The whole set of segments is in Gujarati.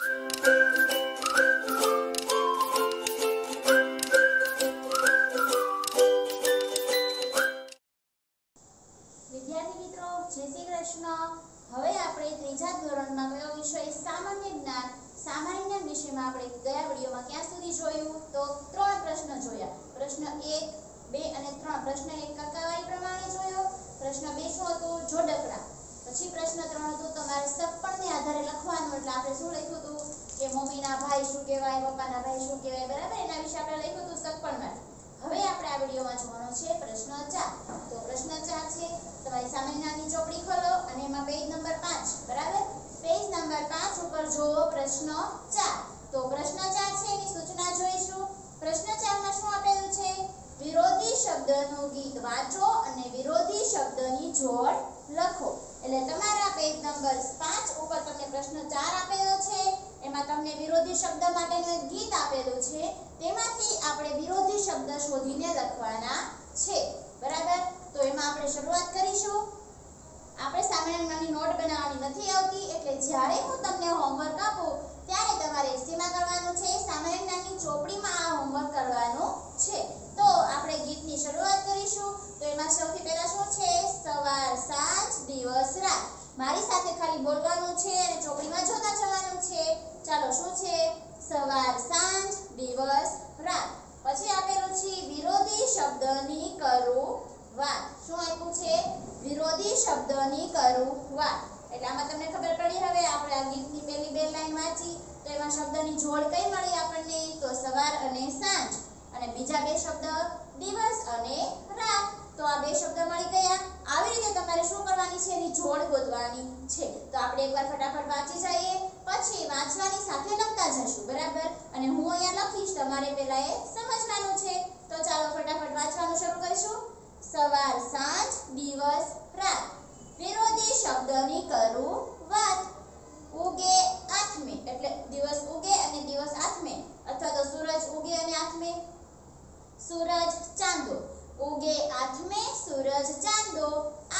વિદ્યાર્થી મિત્રો, જય શ્રી કૃષ્ણ. હવે આપણે ત્રીજા ધોરણમાં કયો વિષય? સામાન્ય જ્ઞાન. સામાન્ય જ્ઞાન વિષયમાં આપણે ગયા વિડિયોમાં ક્યાં સુધી જોયું? તો 3 પ્રશ્ન જોયા. પ્રશ્ન 1, 2 અને 3. પ્રશ્ન 1 ટકાવારી પ્રમાણે જોયો. પ્રશ્ન 2 શું હતું? જોડકડા. પછી પ્રશ્ન 3 હતું તમારે સપ્પણને આધારે લખવાનું. એટલે આપણે શું લખ્યું હતું કે મમ્મીના ભાઈ શું કહેવાય, પપ્પાના ભાઈ શું કહેવાય, બરાબર? એના વિશે આપણે લખ્યું હતું સપ્પણમાં. હવે આપણે આ વિડિયોમાં જોવાનો છે પ્રશ્ન 4. તો પ્રશ્ન 4 છે, તમારી સામાન્ય જ્ઞાનની ચોપડી ખોલો અને એમાં પેજ નંબર 5, બરાબર? પેજ નંબર 5 ઉપર જુઓ પ્રશ્ન 4. તો પ્રશ્ન 4 છે એની સૂચના જોઈશું. પ્રશ્ન 4 માં શું આપેલું છે? વિરોધી શબ્દનું ગીત વાંચો અને વિરોધી શબ્દની જોડ લખો. એટલે તમારા પેજ નંબર 5 ઉપર તમને પ્રશ્ન 4 આપેલો છે. એમાં તમને વિરોધી શબ્દ માટેનું એક ગીત આપેલું છે. તેમાંથી આપણે વિરોધી શબ્દ શોધીને લખવાના છે, બરાબર? તો એમાં આપણે શરૂઆત કરીશું. આપણે સામાન્ય જ્ઞાનની નોટ બનાવવાની નથી આવતી, એટલે જ્યારે હું તમને હોમવર્ક આપું ત્યારે તમારે શેમાં કરવાનું છે? સામાન્ય જ્ઞાનની ચોપડીમાં આ હોમવર્ક કરવાનું છે. તો આપણે ગીતની શરૂઆત કરીશું. તો એમાં સૌથી પહેલા શું છે? સવાર, સાંજ, દિવસ, રાત. મારી સાથે ખાલી બોલવાનું છે અને ચોપડીમાં જોતા જવાનું છે. ચાલો, શું છે? સવાર, સાંજ, દિવસ, રાત. પછી આપેલું છે વિરોધી શબ્દની કરું વાત. શું આપ્યું છે? વિરોધી શબ્દની કરું વાત. એટલે આમાં તમને ખબર પડી. હવે આપણે આ ગીતની પહેલી 2 લાઈન વાંચી તો એમાં શબ્દની જોડ કઈ મળી આપણને? તો સવાર અને સાંજ. અને બીજા 2 શબ્દ દિવસ અને રાત. તો આ 2 શબ્દ મળી ગયા. આવી રીતે તમારે શું કરવાની છે? એની જોડ ગોતવાની છે. તો આપણે એકવાર ફટાફટ વાંચી જઈએ, પછી વાંચવાની સાથે લખતા જશું, બરાબર? અને હું અહીંયા લખીશ, તમારે પહેલા એ સમજવાનું છે. તો ચાલો ફટાફટ વાંચવાનું શરૂ કરીશું. સવાર, સાંજ, દિવસ, રાત. વિરોધી શબ્દની કરું વાત. ઉગે આથમે, એટલે દિવસ ઉગે અને દિવસ આથમે, અથવા તો સૂરજ ઉગે અને આથમે. સૂરજ ચાંદો. ઉગે આથમે સૂરજ ચાંદો,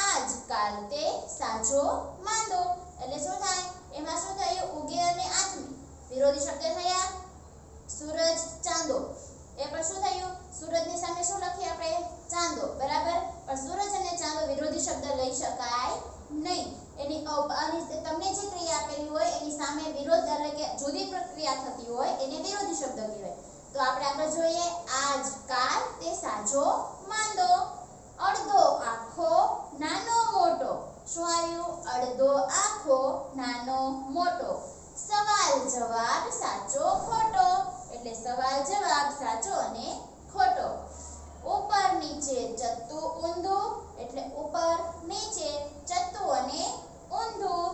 આજકાલ તે સાજો માંદો. એટલે શું થાય? એમાં શું થયું? ઉગે અને આથમે વિરોધી શબ્દ થયા. સૂરજ, ચાંદો. એ પણ શું થયું? સૂરજની સામે શું લખીએ આપણે? ચાંદો, બરાબર? પણ સૂરજ અને ચાંદો વિરોધી શબ્દ લઈ શકાય નહીં. એની તમને જે ક્રિયા આપેલી હોય એની સામે વિરોધ, એટલે કે જુદી પ્રક્રિયા થતી હોય એને વિરોધી શબ્દ કહેવાય. તો આપણે આગળ જોઈએ. આજકાલ તે સાજો માંદો. અડધો આખો નાનો મોટો. શું આવ્યું? અડધો આખો નાનો મોટો. સવાલ જવાબ સાચો ખોટો. એટલે સવાલ જવાબ સાચો અને ખોટો. ઉપર નીચે ચત્તું ઊંધું. એટલે ઉપર નીચે ચત્તું અને ઊંધું.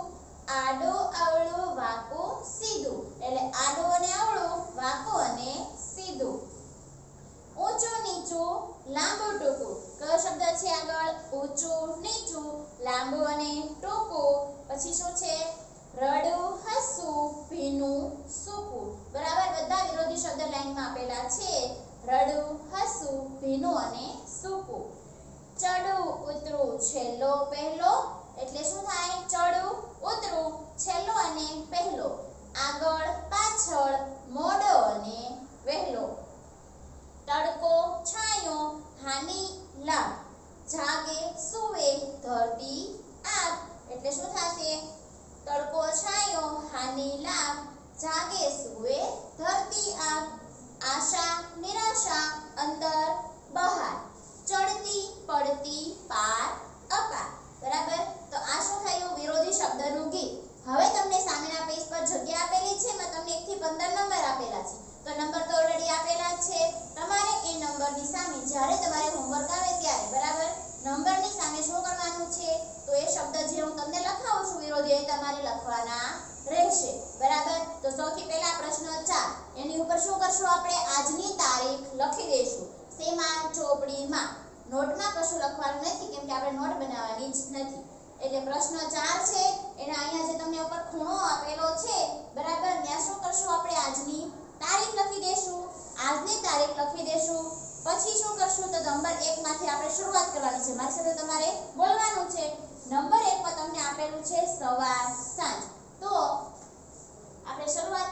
આડું અવળું વાંકું સીધું. એટલે આડું અને અવળું, વાંકું અને સીધું. ઊંચું નીચું, લાંબુ ટૂંકું. કયો શબ્દ છે આગળ? ઊંચું નીચું, લાંબુ અને ટૂંકું. પછી શું છે? રડું હસવું, ભીનું સૂકું. બરાબર? બધા વિરોધી શબ્દ લાઈનમાં આપેલા છે. રડું, હસવું, ભીનું અને સૂકું. ચડું ઉતરું, છેલ્લો પહેલો. એટલે શું થાય? ચડું ઉતરું, છેલ્લો અને પહેલો. આગળ પાછળ, મોડો અને વહેલો. તડકો છાંયો, હાનિ લાભ. જાગે સૂવે, ધરતી આગ. એટલે શું થશે? તડકો છાંયો, હાનિ લાભ, જાગે સૂવે, ધરતી આગ. આશા નિરાશા, અંદર બહાર. ચડતી પડતી, પાર અપાર. બરાબર? તો આ શું થયું? વિરોધી શબ્દનું ગીત. હવે તમને સામેના પેજ પર જગ્યા આપેલી છે. એમાં તમને 1 થી 15 નંબર આપેલા છે. તો નંબર તો ઓલરેડી આપેલા છે. તમારે એ નંબરની સામે જ્યારે તમારે હોમવર્ક આવે ત્યારે, બરાબર, નંબરની સામે શું કરવાનું છે? તો એ શબ્દ જે હું તમને લખાવું છું વિરોધી, એ તમારે લખવાના રહેશે, બરાબર? તો સૌથી પહેલા પ્રશ્ન 4, એની ઉપર શું કરશું આપણે? આજની તારીખ લખી દઈશું. શેમાં? ચોપડીમાં. નોટમાં કશું લખવાનું નથી, કેમ કે આપણે નોટ બનાવવાની જ નથી. એટલે પ્રશ્ન 4 છે એના અહીંયા જે તમને ઉપર ખૂણો આપેલો છે, બરાબર, ત્યાં શું કરશું આપણે? આજની તારીખ લખી દેશું. આજની તારીખ લખી દેશું. પછી શું કરશું? તો નંબર 1 માંથી આપણે શરૂઆત કરવાની છે. મારી સાથે તમારે બોલવાનું છે. નંબર 1 માં તમને આપેલું છે સવાર, સાંજ. તો આપણે શરૂઆત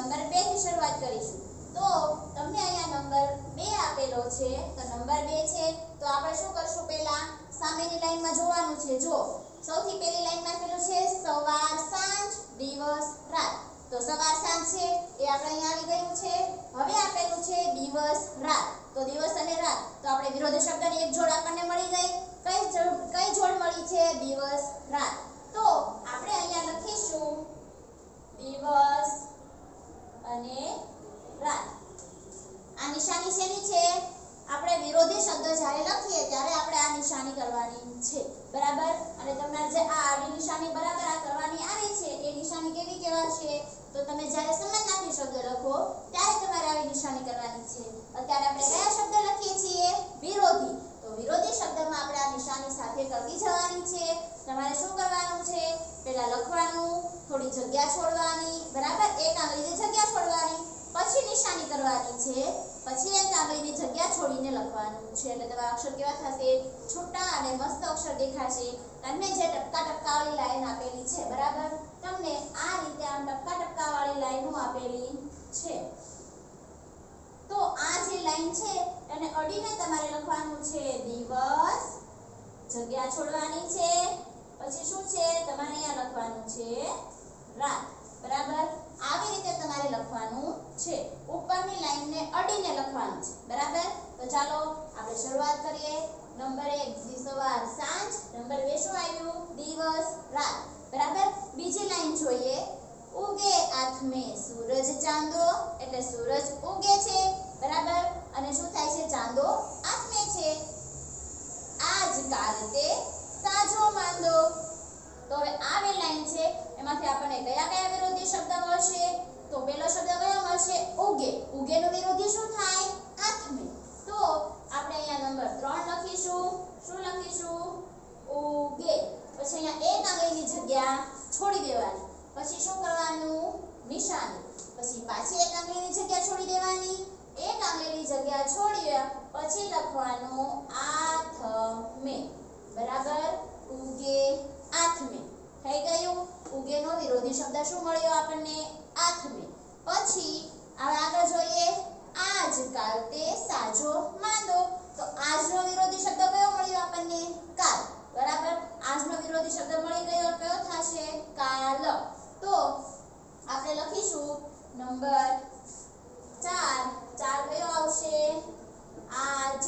નંબર 2 થી શરૂઆત કરીશું. તો તમને અહીંયા નંબર 2 આપેલો છે, તો નંબર 2 છે તો આપણે શું કરશું? પહેલા સામેની લાઈનમાં જોવાનું છે. જો સૌથી પહેલી લાઈનમાં આપેલું છે સવાર સાંજ દિવસ રાત. તો સવાર સાંજ છે એ આપણે અહીંયા આવી ગયું છે. હવે આપેલું છે દિવસ રાત. તો દિવસ અને રાત, તો આપણે વિરોધી શબ્દની એક જોડ આપણને મળી ગઈ. કઈ જોડ મળી છે? દિવસ રાત. તો આપણે અહીંયા લખીશું દિવસ અને રાત. આ નિશાની શેની છે? આપણે વિરોધી શબ્દ જ્યારે લખીએ ત્યારે આપણે આ નિશાની કરવાની છે, બરાબર? અને તમારે જે આ આડી નિશાની બરાબર આ કરવાની આવે છે એ નિશાની કેવી કહેવાશે? તો તમે જ્યારે સમાનાર્થી શબ્દ લખો ત્યારે તમારે આવી નિશાની કરવાની છે. અત્યારે આપણે કયા શબ્દ લખીએ છીએ? વિરોધી. તો વિરોધી શબ્દમાં આપણે આ નિશાની સાથે કરતી જવાની છે. તમારે શું કરવાનું છે? પહેલા લખવાનું, થોડી જગ્યા છોડવાની, બરાબર? એક આંગળીની જગ્યા છોડવાની, પછી નિશાની કરવાની છે, પછી એક આંગળીની જગ્યા છોડીને લખવાનું છે. એટલે તમારા અક્ષર કેવા થશે? છૂટા અને મસ્ત અક્ષર દેખાશે. તમને જે ટપકા ટપકાવાળી લાઈન આપેલી છે, બરાબર? તમને આ રીતે આમ ટપકા ટપકાવાળી લાઈનો આપેલી છે. તો આ જે લાઈન છે એને અડીને તમારે લખવાનું છે દિવસ, જગ્યા છોડવાની છે, પછી શું છે? તમારે અહીંયા લખવાનું છે રાત, બરાબર? આવી રીતે તમારે લખવાનું છે. ઉપરની લાઈનને અડીને લખવાનું છે, બરાબર? તો ચાલો આપણે શરૂઆત કરીએ. નંબર 1 સવાર સાંજ, નંબર 2 શું આવ્યું? દિવસ રાત, બરાબર? બીજી લાઈન જોઈએ. ઉગે આથમે સૂરજ ચાંદો, એટલે સૂરજ ઉગે છે, બરાબર? અને શું થાય છે? ચાંદો આથમે છે. આજકાલ તે સાજો માંદો. તો હવે આ બે લાઈન છે, એમાંથી આપણને કયા કયા વિરોધી શબ્દ મળશે? તો પહેલો શબ્દ કયો મળશે? ઉગે. ઉગેનો વિરોધી શું થાય? આથમે. તો આપણે અહીંયા નંબર 3 લખીશું. શું લખીશું? ઉગે. પછી અહીંયા એક આંગળીની જગ્યા છોડી દેવાની. પછી શું કરવાનું? નિશાની. પછી પાછી એક આંગળીની જગ્યા છોડી દેવાની. એક આંગળીની જગ્યા છોડ્યા પછી લખવાનું આથમે, બરાબર? ઉગે આથમે. થઈ ગયું? ઉગેનો વિરોધી શબ્દ શું મળ્યો આપણને? આથમે. પછી હવે આગળ જોઈએ. આજકાલ તે સાજો માંદો. તો આજનો વિરોધી શબ્દ કયો મળ્યો આપણને? કાલ, બરાબર? આજનો વિરોધી શબ્દ મળી ગયો, કયો થશે? કાલ. તો આપણે લખીશું નંબર 4. 4 કયો આવશે? આજ.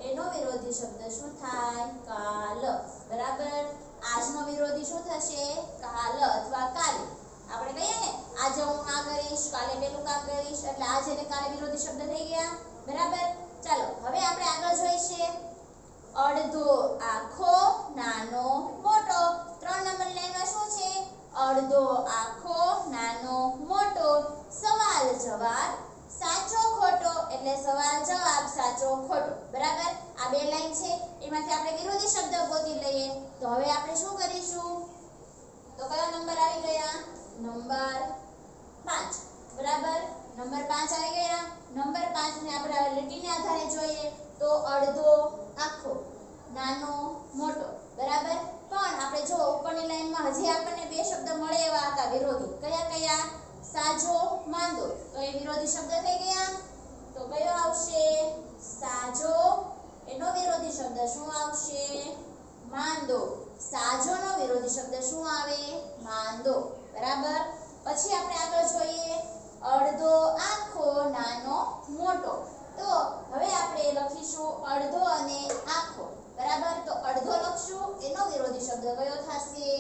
એનો વિરોધી શબ્દ શું થાય? કાલ, બરાબર? આજનો વિરોધી શું થશે? કાલ અથવા કાલે. આપણે કહીએ ને આજે હું આ કરીશ, કાલે પેલું કામ કરીશ, એટલે આજે ને કાલે વિરોધી શબ્દ થઈ ગયા, બરાબર? ચાલો હવે આપણે આગળ જોઈશું. અડધો આખો નાનો મોટો. 3 નંબર લાઈનમાં શું છે? અડધો આખો નાનો મોટો. સવાલ જવાબ સાચો ખોટો, એટલે સવાલ જવાબ સાચો ખોટો, બરાબર? આ બે લાઈન છે, એમાંથી આપણે વિરોધી શબ્દ ગોતી લઈએ. તો હવે આપણે શું કરીશું? તો કયો નંબર આવી ગયા? નંબર 5, બરાબર? નંબર 5 આવી ગયા. નંબર 5 ને આપણે લીટીના આધારે જોઈએ. તો અડધો આખો નાનો મોટો, બરાબર? પણ આપણે જો ઉપરની લાઈનમાં હજી આપણને બે શબ્દ મળે એવા હતા વિરોધી. કયા કયા? સાજો માંદો. તો એ વિરોધી શબ્દ થઈ ગયા. તો કયો આવશે? સાજો. એનો વિરોધી શબ્દ શું આવશે? માંદો. સાજોનો વિરોધી શબ્દ શું આવે? માંદો, બરાબર? પછી આપણે આગળ જોઈએ. અડધો આખો નાનો મોટો. તો હવે આપણે લખીશું અડધો અને આખો, બરાબર? તો અડધો લખશું, એનો વિરોધી શબ્દ કયો થશે?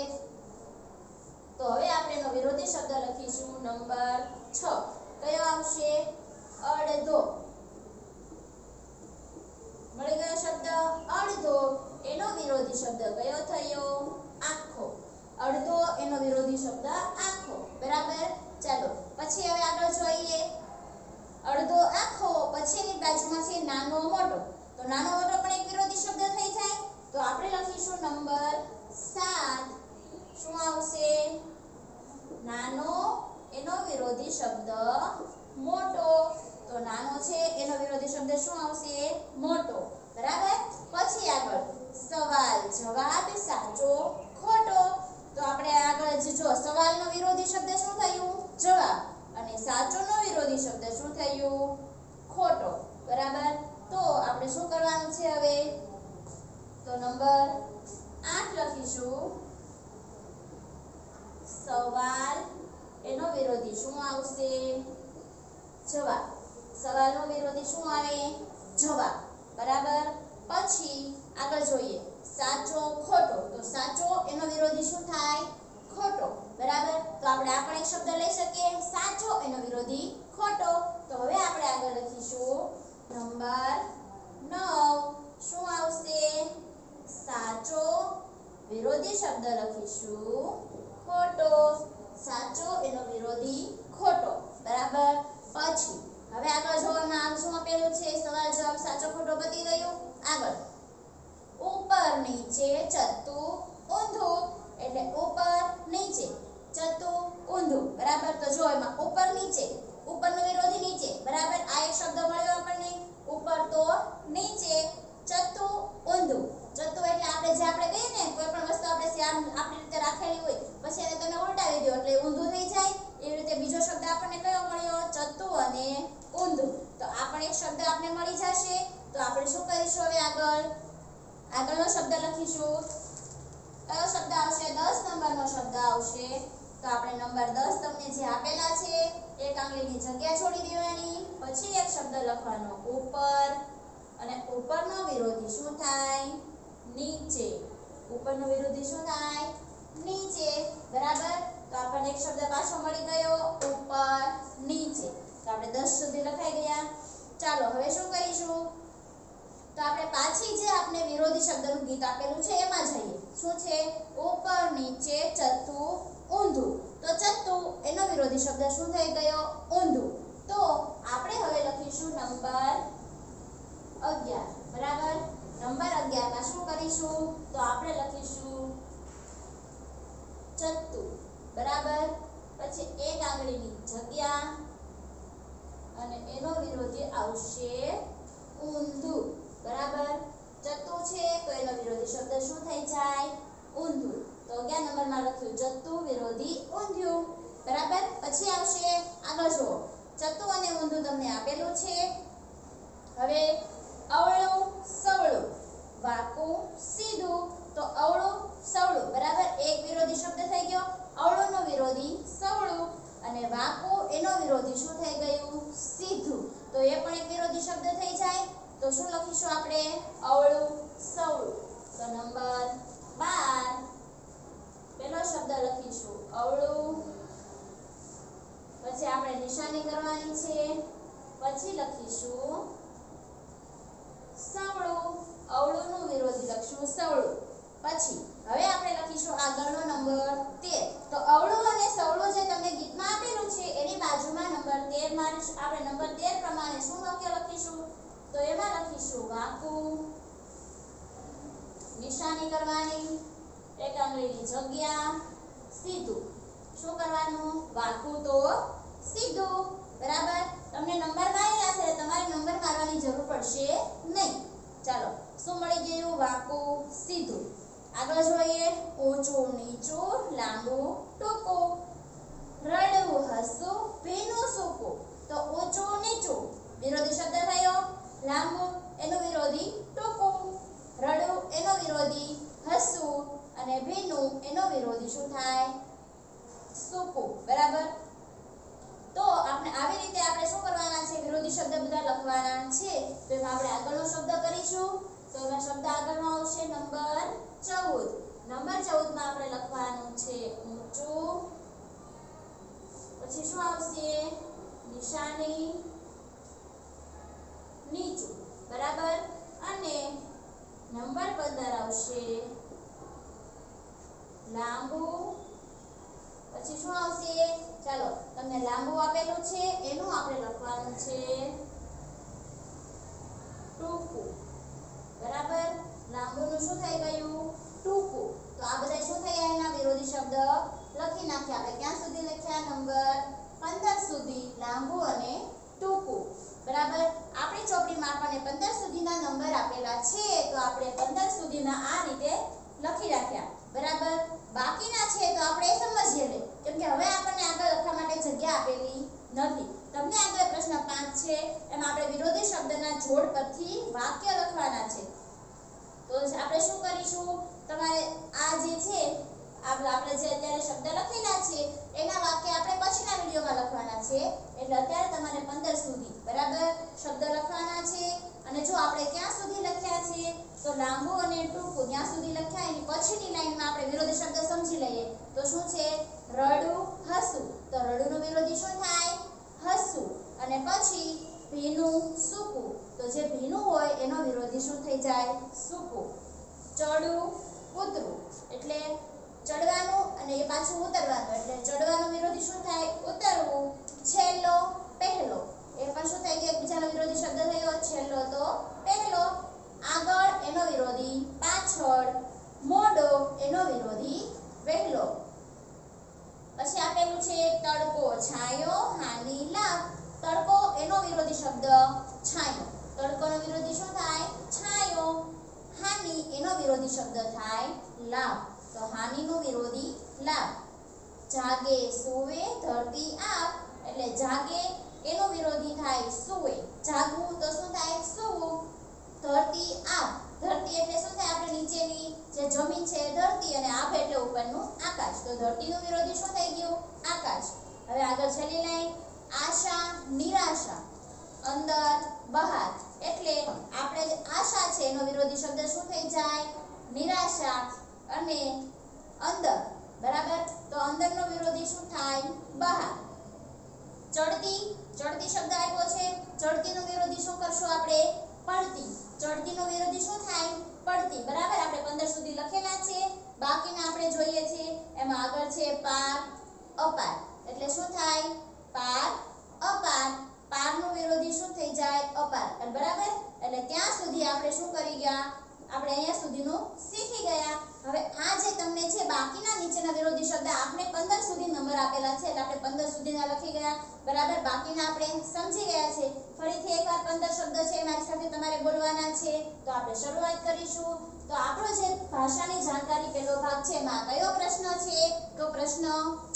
તો હવે આપણે એનો વિરોધી શબ્દ લખીશું નંબર 6. કયો આવશે? અડધો. મળી ગયો શબ્દ અડધો. એનો વિરોધી શબ્દ કયો થયો? આખો. અડધો એનો વિરોધી શબ્દ આખો, બરાબર? ચાલો પછી હવે આગળ જોઈએ. અડધો આખો પછીની બાજુમાં છે નાનો મોટો. તો નાનો મોટો પણ એક વિરોધી શબ્દ થઈ જાય. તો આપણે લખીશું નંબર 7. શું આવશે? નાનો એનો વિરોધી શબ્દ મોટો. તો નાનો છે એનો વિરોધી શબ્દ શું આવશે? મોટો, બરાબર? પછી આગળ સવાલ જવાબ સાચો ખોટો. તો આપણે આગળ જો સવાલનો વિરોધી શબ્દ શું થયું? જવાબ. અને ખોટો બરાબર તો આપણે શું કરવાનું છે હવે તો નંબર 8 લખીશું સવાલ એનો વિરોધી શું આવશે જવાબ સવાલનો વિરોધી શું આવે જવાબ બરાબર પછી આગળ જોઈએ સાચો ખોટો તો સાચો એનો વિરોધી શું થાય ખોટો બરાબર તો આપણે આ પણ એક શબ્દ લઈ શકીએ સાચો એનો વિરોધી ખોટો તો હવે આપણે આગળ લખીશું નંબર 9 શું આવશે સાચો વિરોધી શબ્દ લખીશું ખોટો સાચો એનો વિરોધી ખોટો બરાબર પછી હવે આગળ જોવામાં આવે શું આપેલું છે સવાલ જવાબ સાચો ખોટો બધી ગયું આગળ ઉપર નીચે ચત્તુ ઊંધું એટલે ઉપર નીચે ચત્તુ ઊંધું બરાબર તો જો એમાં ઉપર નીચે ઉપરનો વિરોધી નીચે બરાબર આ એક શબ્દ મળ્યો આપણને ઉપર તો નીચે ચત્તુ ઊંધું ચત્તુ એટલે આપણે જે આપણે કહીએ ને કોઈ પણ વસ્તુ આપણે શ્યામ આપણી રીતે રાખેલી હોય પછી એને તમે ઉલટાવી દો એટલે ઊંધું થઈ જાય એવી રીતે બીજો શબ્દ આપણને કયો મળ્યો ચત્તુ અને ઊંધું તો આ પણ એક શબ્દ આપણે મળી જશે તો આપણે શું કરીશું હવે આગળનો શબ્દ લખીશું કયો શબ્દ આવશે 10 નંબરનો શબ્દ આવશે તો આપણે નંબર 10 તમને જે આપેલા છે એક આંગળીની જગ્યા છોડી દેવાની પછી એક શબ્દ લખવાનો ઉપર અને ઉપરનો વિરોધી શું થાય નીચે ઉપરનો વિરોધી શું થાય નીચે બરાબર તો આપણને એક શબ્દ પાછો મળી ગયો ઉપર નીચે તો આપણે 10 સુધી લખાઈ ગયા ચાલો હવે શું કરીશું તો આપણે પાછી જે આપણે વિરોધી શબ્દનું ગીત આપેલું છે એમાં જઈએ શું છે ઉપર નીચે ચત્તુ ઊંધું તો ચત્તુ એનો વિરોધી શબ્દ શું થઈ ગયો ઊંધું તો આપણે હવે લખીશું નંબર 11 બરાબર નંબર 11 માં શું કરીશું તો આપણે લખીશું ચત્તુ બરાબર પછી એક આંગળીની જગ્યા અને એનો વિરોધી આવશે ઊંધું બરાબર ચત્તુ છે તો એનો વિરોધી શબ્દ શું થઈ જાય ઊંધું તો 11 નંબરમાં લખ્યું ચત્તુ વિરોધી ઊંધું બરાબર પછી આવશે આગળ જુઓ ચત્તુ અને ઊંધું તમને આપેલું છે હવે અવળું સવળું વાકું સીધું તો અવળું સવળું બરાબર એક વિરોધી શબ્દ થઈ ગયો અવળુંનો વિરોધી સવળું અને વાકું એનો વિરોધી શું થઈ ગયું સીધું તો એ પણ એક વિરોધી શબ્દ થઈ જાય તો શું લખીશું આપણે અવળું સવળું તો નંબર 12 પહેલો શબ્દ લખીશું અવળું પછી આપણે નિશાની કરવાની છે પછી લખીશું સવળું અવળુંનું વિરોધી લખીશું સવળું પછી હવે આપણે લખીશું આગળનો નંબર 13 તો અવળું અને સવળું જે તમને ગીતમાં આપેલું છે એની બાજુમાં નંબર 13 માં આપણે નંબર 13 પ્રમાણે શું વાક્ય લખીશું તો એમાં લખીશું વાકું નિશાની કરવાની એક આંગળીની જગ્યા સીધું શું કરવાનું વાકું તો સીધું બરાબર તમને નંબર મારેલા છે તમારે નંબર મારવાની જરૂર પડશે નહીં ચાલો શું મળી ગયું વાકું સીધું આગળ જોઈએ ઊંચું નીચું લાંબુ ટૂંકું રડવું હસવું ભીનું સૂકું તો ઊંચું નીચું વિરોધી શબ્દ થયો લાંબુ એનો વિરોધી ટૂંકું રડવું એનો વિરોધી હસવું અને ભીનું એનો વિરોધી શું થાય સૂકું બરાબર તો આપણે આવી રીતે આપણે શું કરવાના છે વિરોધી શબ્દ બધા લખવાના છે તો એમાં આપણે આગળનો શબ્દ કરીશું તો એમાં શબ્દ આગળનો આવશે નંબર 14 નંબર 14 માં આપણે લખવાનું છે ઊંચું પછી શું આવશે નિશાની નીચું બરાબર અને નંબર 15 આવશે લાંબુ પછી શું આવશે ચાલો તમને લાંબુ આપેલું છે એનું આપણે લખવાનું છે ટૂંકું બરાબર લાંબુનું શું થઈ ગયું ટૂંકું તો આ બધા શું થયા એના વિરોધી શબ્દ લખી નાખ્યા આપણે ક્યાં સુધી લખ્યા નંબર 15 સુધી લાંબુ અને ટૂંકું બરાબર આપણી ચોપડીમાં આપણને 15 સુધીના નંબર આપેલા છે તો આપણે 15 સુધીના આ રીતે લખી રાખ્યા બરાબર બાકીના છે તો આપણે સમજીએ લે કેમ કે હવે આપણને આગળ લખવા માટે જગ્યા આપેલી નથી તમને આગળ પ્રશ્ન 5 છે એમાં આપણે વિરોધી શબ્દના જોડ પરથી વાક્ય લખવાના છે. તો આપણે શું કરીશું, તમારે આ જે છે આપણે જે અત્યારે શબ્દ લખેલા છે એના વાક્ય આપણે પછીના વિડિયોમાં લખવાના છે. એટલે અત્યારે તમારે 15 સુધી બરાબર શબ્દ લખવાના છે. અને જો આપણે ક્યાં સુધી લખ્યા છે તો લાંબુ અને ટૂંકું ત્યાં સુધી લખ્યા. એની પછીની લાઈનમાં આપણે વિરોધી શબ્દ સમજી લઈએ. તો શું છે, રડું હસું. તો રડુંનો વિરોધી શું થાય, હસું. અને પછી ભીનું સૂકું. તો જે ભીનું હોય એનો વિરોધી શું થઈ જાય, સૂકું. ચડું ઉતરું એટલે ચડવાનું અને એ પાછું ઉતરવાનું. એટલે ચડવાનો વિરોધી શું થાય, ઉતરવું. છેલ્લો પહેલો એ પણ શું થઈ ગયો, એકબીજાનો વિરોધી શબ્દ થયો. છેલ્લો તો પહેલો. આગળ એનો વિરોધી પાછળ. મોડો એનો વિરોધી વહેલો. પછી આપેલું છે તડકો છાયો હાની લાભ. તડકો એનો વિરોધી શબ્દ છાયો. તડકોનો વિરોધી શું થાય, છાયો. હાની એનો વિરોધી શબ્દ થાય લાભ. તો હાનિનો વિરોધી લાભ. જાગે સૂવે ધરતી આપ. એટલે જાગે એનો વિરોધી થાય સૂવે. જાગવું તો શું થાય, સૂવું. ધરતી આપ. ધરતી એટલે શું થાય, આપણે નીચેની જે જમીન છે ધરતી અને આપ એટલે ઉપરનું આકાશ. તો ધરતીનું વિરોધી શું થઈ ગયું, આકાશ. હવે આગળ છેલ્લી લાઈન આશા નિરાશા. અંદર બહાર એટલે આપણે આશા છે એનો વિરોધી શબ્દ શું થઈ જાય, નિરાશા. અને અંદર બરાબર. તો અંદરનો વિરોધી શું થાય, બહાર. ચડતી. ચડતી શબ્દ આવ્યો છે. ચડતીનો વિરોધી શું કરશું આપણે, પડતી. ચડતીનો વિરોધી શું થાય, પડતી. બરાબર આપણે 15 સુધી લખેલા છે. બાકીના આપણે જોઈએ છે એમાં આગળ છે પાર અપાર. એટલે શું થાય, પાર અપાર. પારનો વિરોધી શું થઈ જાય, અપાર. બરાબર. એટલે ત્યાં સુધી આપણે શું કરી ગયા, આપણે અહીંયા સુધીનું શીખી ગયા. હવે આ જે તમને છે બાકીના નીચેના વિરોધી શબ્દ આપણે 15 સુધી નંબર આપેલા છે એટલે આપણે 15 સુધીના લખી ગયા. બરાબર. બાકીના આપણે સમજી ગયા છે. ફરીથી એકવાર 15 શબ્દ છે મારી સાથે તમારે બોલવાના છે. તો આપણે શરૂઆત કરીશું. તો આપણો જે ભાષાની જાણકારી પહેલો ભાગ છે એમાં કયો પ્રશ્ન છે, તો પ્રશ્ન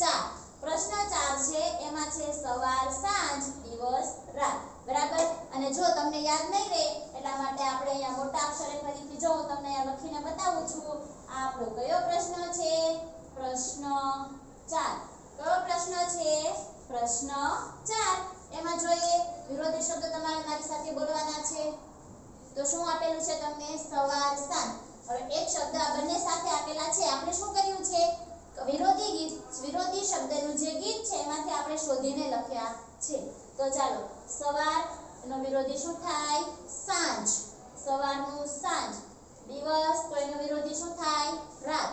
4. પ્રશ્ન 4 છે એમાં છે સવાર સાંજ દિવસ રાત. બરાબર. અને જો તમને યાદ નહીં રહે એટલા માટે આપણે અહીંયા મોટા અક્ષરે ફરીથી જો હું તમને અહીંયા લખીને બતાવું છું. આ આપણો કયો પ્રશ્ન છે, પ્રશ્ન 4. કયો પ્રશ્ન છે, પ્રશ્ન 4. એમાં જોઈએ વિરોધી શબ્દ તમારે મારી સાથે બોલવાના છે. તો શું આપેલું છે તમને, સવાર સાંજ. હવે એક શબ્દ આ બંને સાથે આપેલા છે. આપણે શું કર્યું છે, વિરોધી શબ્દનું જે ગીત છે એમાંથી આપણે શોધીને લખ્યા છે. તો ચાલો, સવાર એનો વિરોધી શું થાય, સાંજ. સવારનું સાંજ. દિવસ તો એનો વિરોધી શું થાય, રાત.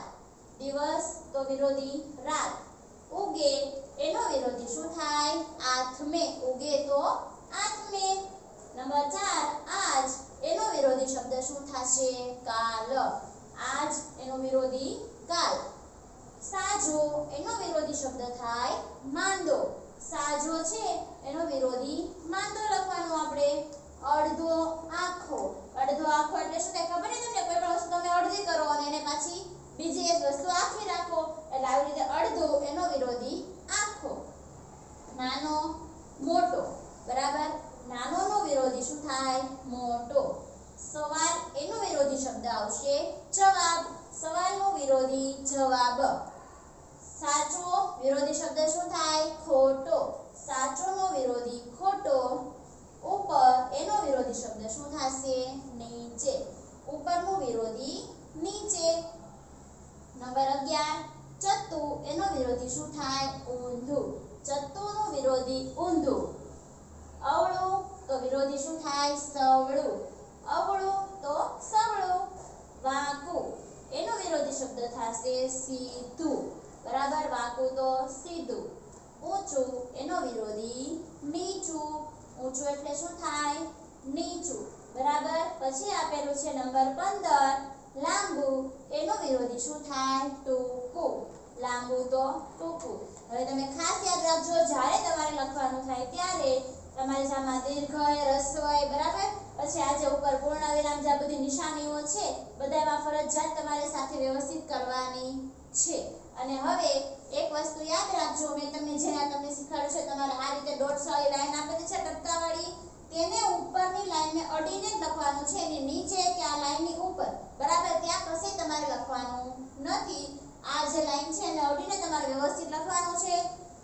દિવસ તો વિરોધી રાત. ઉગે એનો વિરોધી શું થાય, આથમે. ઉગે તો આથમે. નંબર 4 આજ એનો વિરોધી શબ્દ શું થશે, કાલ. આજ એનો વિરોધી કાલ. સાજો એનો વિરોધી શબ્દ થાય માંદો. સાજો છે એનો વિરોધી માંદો લખવાનો આપણે. અડધો આખો. અડધો આખો એટલે શું થાય ખબર છે તમને, કોઈ પણ વસ્તુ તમે અડધી કરો અને એને પાછી બીજી એક વસ્તુ આખી રાખો. એટલે આવી રીતે અડધો એનો વિરોધી આખો. નાનો મોટો. બરાબર. નાનો નો વિરોધી શું થાય, મોટો. સવાલ એનો વિરોધી શબ્દ આવશે જવાબ. સવાલનો વિરોધી જવાબ. સાચો વિરોધી શબ્દ શું થાય, ખોટો. સાચોનો વિરોધી ખોટો. ઉપર એનો વિરોધી શબ્દ શું થશે, નીચે. ઉપરનો વિરોધી નીચે. નંબર 11 ચત્તુ એનો વિરોધી શું થાય, ઊંધું. ચત્તુનો વિરોધી ઊંધું. અવળું તો વિરોધી શું થાય, સવળું. અવળું તો સવળું. વાંકું એનો વિરોધી શબ્દ થશે સીધું. બરાબર. વાંકું તો સીધું. ઊંચું એનો વિરોધી નીચું. ઊંચું એટલે શું થાય, નીચું. બરાબર. પછી આપેલું છે નંબર 15 લાંબુ એનો વિરોધી શું થાય, ટૂંકું. લાંબુ તો ટૂંકું. હવે તમે ખાસ યાદ રાખજો, જ્યારે તમારે લખવાનું થાય ત્યારે તમારે આમાં દીર્ઘય, રસ્વય, બરાબર. પછી આ જે ઉપર પૂર્ણ વિરામ જે બધી નિશાનીઓ છે બધામાં ફરજિયાત તમારે સાથે વ્યવસ્થિત કરવાની છે. અને હવે એક વસ્તુ યાદ રાખજો, મેં તમને શીખવાડ્યું છે, તમારે આ રીતે ડોટ્સ વાળી લાઈન આપેલી છે ટપકાવાળી. તેને ઉપરની લાઈનને અડીને જ લખવાનું છે, અને નીચે કે આ લાઈનની ઉપર બરાબર ત્યાં કશે તમારે લખવાનું નથી. આ જે લાઈન છે એને અડીને તમારે વ્યવસ્થિત લખવાનું છે.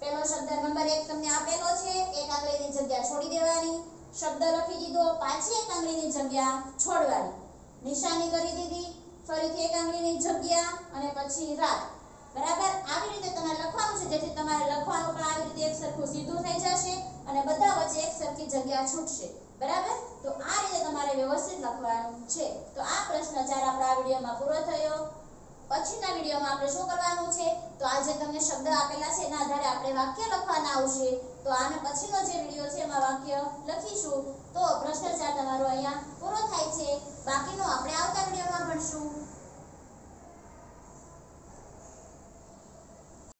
પહેલો શબ્દ નંબર 1 તમને આપેલો છે, એક આંગળીની જગ્યા છોડી દેવાની. શબ્દ લખી દીધો, પાછી એક આંગળીની જગ્યા છોડવાની, નિશાની કરી દીધી, ફરીથી એક આંગળીની જગ્યા અને પછી રાત. બરાબર આવી રીતે તમારે લખવાનું છે, જેથી તમારે લખવાનું પણ આવી રીતે એક સરખું સીધું થઈ જશે અને બધા વચ્ચે એક સરખી જગ્યા છૂટશે. બરાબર, તો આ રીતે તમારે વ્યવસ્થિત લખવાનું છે. તો આ પ્રશ્ન 4 આપણા આ વિડીયોમાં પૂરો થયો. પછીના વિડીયોમાં આપણે શું કરવાનું છે, તો આ જે તમને શબ્દ આપેલા છે એના આધારે આપણે વાક્ય લખવાના આવશે. તો આને પછીનો જે વિડીયો છે એમાં વાક્ય લખીશું. તો પ્રશ્ન 4 તમારો અહીંયા પૂરો થાય છે.